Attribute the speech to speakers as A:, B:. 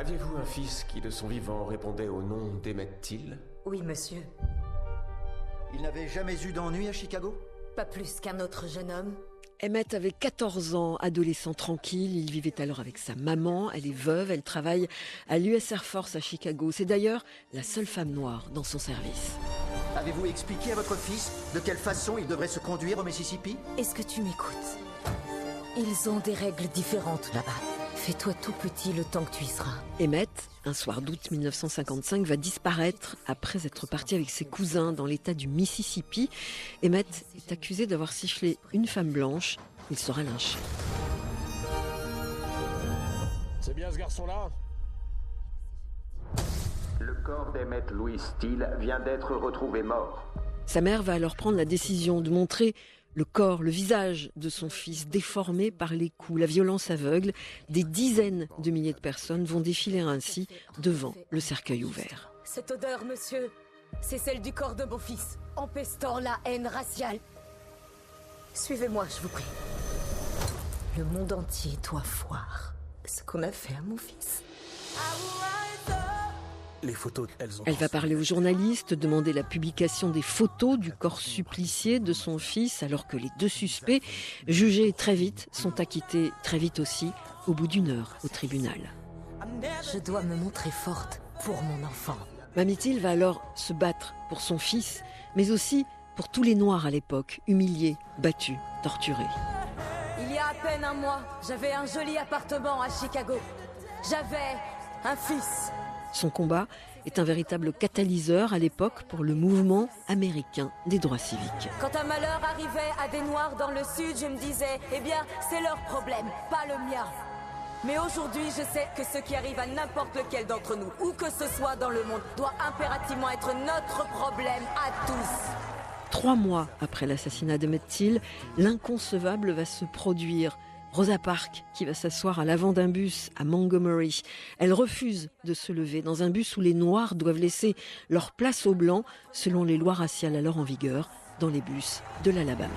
A: Aviez-vous un fils qui, de son vivant, répondait au nom d'Emmett Till?
B: Oui, monsieur.
C: Il n'avait jamais eu d'ennui à Chicago?
B: Pas plus qu'un autre jeune homme.
D: Emmett avait 14 ans, adolescent tranquille. Il vivait alors avec sa maman. Elle est veuve, elle travaille à l'US Air Force à Chicago. C'est d'ailleurs la seule femme noire dans son service.
C: Avez-vous expliqué à votre fils de quelle façon il devrait se conduire au Mississippi?
B: Est-ce que tu m'écoutes? Ils ont des règles différentes là-bas. Fais-toi tout petit le temps que tu y seras.
D: Emmett, un soir d'août 1955, va disparaître après être parti avec ses cousins dans l'état du Mississippi. Emmett est accusé d'avoir sifflé une femme blanche. Il sera lynché.
E: C'est bien ce garçon-là?
F: Le corps d'Emmett Louis Till vient d'être retrouvé mort.
D: Sa mère va alors prendre la décision de montrer le corps, le visage de son fils déformé par les coups, la violence aveugle. Des dizaines de milliers de personnes vont défiler ainsi devant le cercueil ouvert.
B: Cette odeur, monsieur, c'est celle du corps de mon fils, empestant la haine raciale. Suivez-moi, je vous prie. Le monde entier doit voir ce qu'on a fait à mon fils.
E: Les photos, elles ont...
D: Elle va parler aux journalistes, demander la publication des photos du corps supplicié de son fils, alors que les deux suspects, jugés très vite, sont acquittés très vite aussi, au bout d'une heure au tribunal.
B: Je dois me montrer forte pour mon enfant.
D: Mamie Till va alors se battre pour son fils, mais aussi pour tous les Noirs à l'époque, humiliés, battus, torturés.
B: Il y a à peine un mois, j'avais un joli appartement à Chicago. J'avais un fils.
D: Son combat est un véritable catalyseur à l'époque pour le mouvement américain des droits civiques.
B: Quand un malheur arrivait à des Noirs dans le Sud, je me disais, eh bien, c'est leur problème, pas le mien. Mais aujourd'hui, je sais que ce qui arrive à n'importe lequel d'entre nous, où que ce soit dans le monde, doit impérativement être notre problème à tous.
D: 3 mois après l'assassinat d'Emmett Till, l'inconcevable va se produire. Rosa Parks, qui va s'asseoir à l'avant d'un bus à Montgomery. Elle refuse de se lever dans un bus où les Noirs doivent laisser leur place aux Blancs, selon les lois raciales alors en vigueur dans les bus de l'Alabama.